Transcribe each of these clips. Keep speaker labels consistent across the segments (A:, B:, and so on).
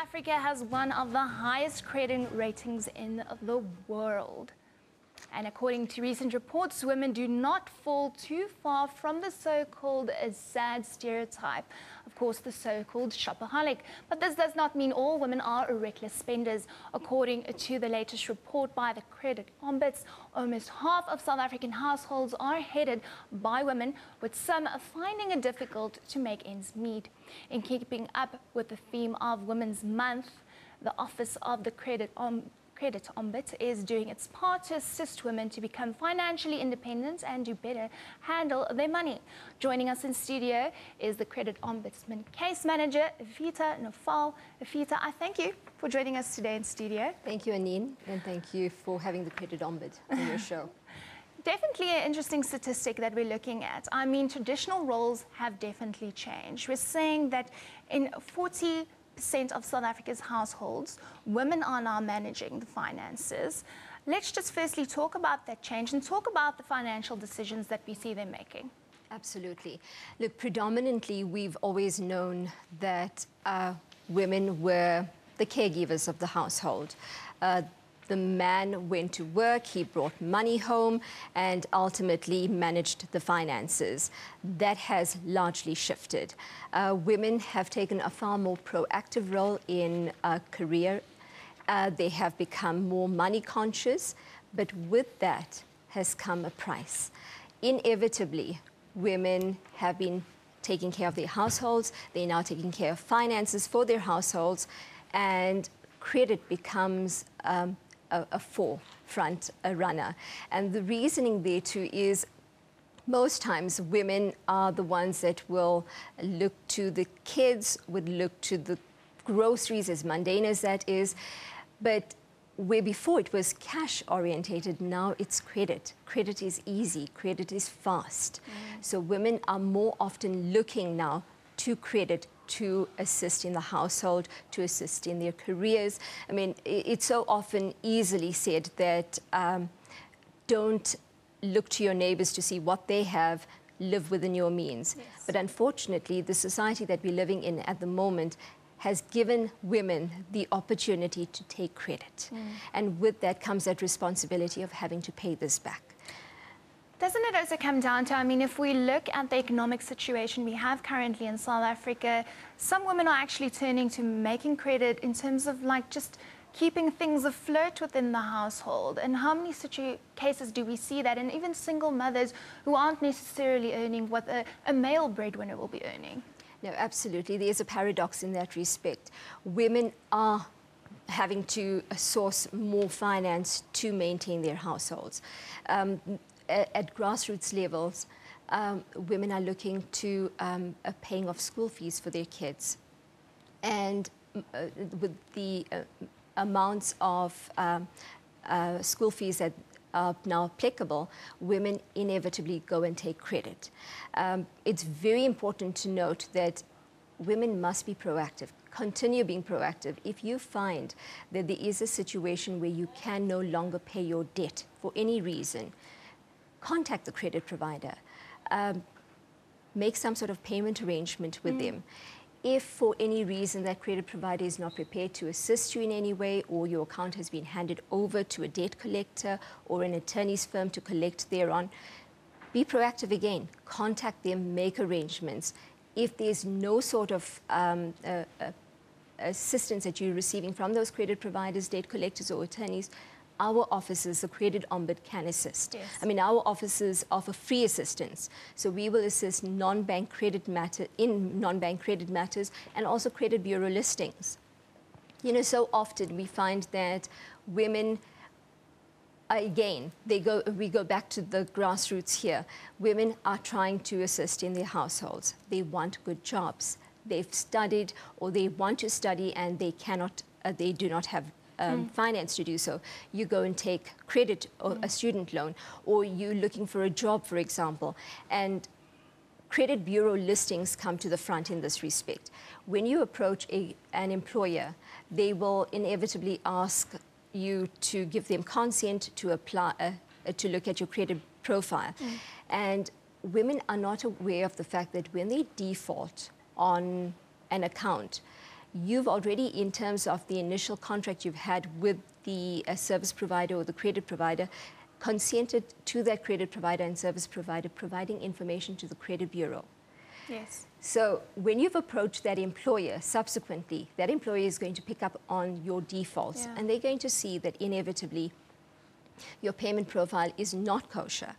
A: Africa has one of the highest credit ratings in the world. And according to recent reports, women do not fall too far from the so-called sad stereotype. Of course, the so-called shopaholic. But this does not mean all women are reckless spenders. According to the latest report by the Credit Ombuds, almost half of South African households are headed by women, with some finding it difficult to make ends meet. In keeping up with the theme of Women's Month, the Office of the Credit Ombud is doing its part to assist women to become financially independent and to better handle their money. Joining us in studio is the Credit Ombudsman Case Manager, Vita Nofal. Vita, I thank you for joining us today in studio.
B: Thank you, Anine, and thank you for having the Credit Ombud on your show.
A: Definitely an interesting statistic that we're looking at. I mean, traditional roles have definitely changed. We're saying that in 40% of South Africa's households, women are now managing the finances. Let's just firstly talk about that change and talk about the financial decisions that we see them making.
B: Absolutely. Look, predominantly, we've always known that women were the caregivers of the household. The man went to work, he brought money home, and ultimately managed the finances. That has largely shifted. Women have taken a far more proactive role in career. They have become more money conscious, but with that has come a price. Inevitably, women have been taking care of their households. They're now taking care of finances for their households, and credit becomes a forefront runner. And the reasoning there too is most times women are the ones that will look to the kids, would look to the groceries, as mundane as that is. But where before it was cash orientated, now it's credit. Credit is easy, credit is fast. So women are more often looking now to credit to assist in the household, to assist in their careers. I mean, it's so often easily said that don't look to your neighbors to see what they have, live within your means.
A: Yes.
B: But unfortunately, the society that we're living in at the moment has given women the opportunity to take credit. And with that comes that responsibility of having to pay this back.
A: Doesn't it also come down to, I mean, if we look at the economic situation we have currently in South Africa, some women are actually turning to making credit in terms of like just keeping things afloat within the household. And how many cases do we see that? And even single mothers who aren't necessarily earning what a male breadwinner will be earning.
B: No, absolutely. There's a paradox in that respect. Women are having to source more finance to maintain their households. At grassroots levels, women are looking to paying off school fees for their kids. And with the amounts of school fees that are now applicable, women inevitably go and take credit. It's very important to note that women must be proactive. Continue being proactive. If you find that there is a situation where you can no longer pay your debt for any reason, contact the credit provider. Make some sort of payment arrangement with them. If for any reason that credit provider is not prepared to assist you in any way, or your account has been handed over to a debt collector or an attorney's firm to collect thereon, be proactive again. Contact them, make arrangements. If there's no sort of assistance that you're receiving from those credit providers, debt collectors or attorneys, our offices, the Credit Ombud, can assist.
A: Yes.
B: I mean, our offices offer free assistance. So we will assist non-bank credit matters and also credit bureau listings. You know, so often we find that women, again, we go back to the grassroots here. Women are trying to assist in their households. They want good jobs. They've studied or they want to study and they cannot, they do not have finance to do so. You go and take credit or a student loan, or you're looking for a job, for example, and credit bureau listings come to the front in this respect. When you approach an employer, they will inevitably ask you to give them consent to apply, to look at your credit profile. And women are not aware of the fact that when they default on an account, you've already, in terms of the initial contract you've had with the service provider or the credit provider, consented to that credit provider and service provider providing information to the credit bureau.
A: Yes.
B: So when you've approached that employer subsequently, that employer is going to pick up on your defaults, and they're going to see that inevitably your payment profile is not kosher.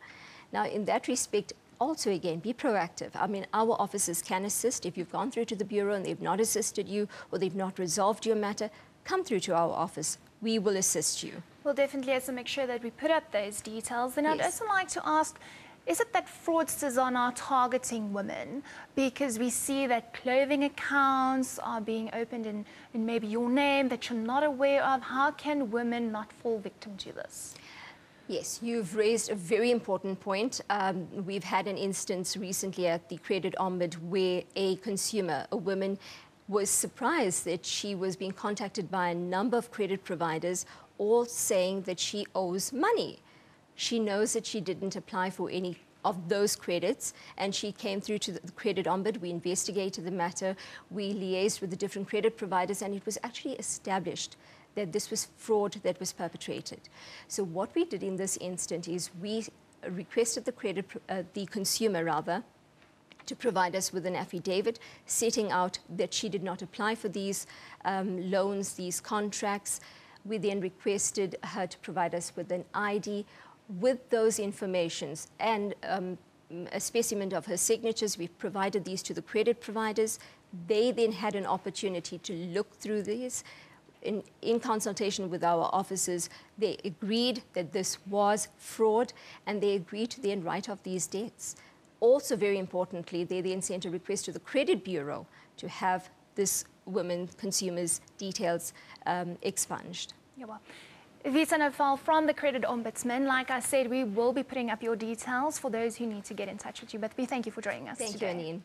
B: Now, in that respect, also again, be proactive. I mean, our officers can assist. If you've gone through to the bureau and they've not assisted you or they've not resolved your matter, come through to our office. We will assist you.
A: We'll definitely have to make sure that we put up those details. And I'd also like to ask, is it that fraudsters are now targeting women because we see that clothing accounts are being opened in maybe your name that you're not aware of? How can women not fall victim to this?
B: Yes, you've raised a very important point. We've had an instance recently at the Credit Ombud where a consumer, a woman, was surprised that she was being contacted by a number of credit providers, all saying that she owes money. She knows that she didn't apply for any of those credits, and she came through to the Credit Ombud. We investigated the matter. We liaised with the different credit providers, and it was actually established that this was fraud that was perpetrated. So what we did in this instant is we requested the consumer rather, to provide us with an affidavit setting out that she did not apply for these loans, these contracts. We then requested her to provide us with an ID with those informations and a specimen of her signatures. We provided these to the credit providers. They then had an opportunity to look through these. In consultation with our officers, they agreed that this was fraud, and they agreed to then write off these debts. Also, very importantly, they then sent a request to the credit bureau to have this woman consumer's details expunged.
A: Yeah, well, Vita Nafal from the Credit Ombudsman. Like I said, we will be putting up your details for those who need to get in touch with you. But we thank you for joining us today.
B: Thank you, Anine.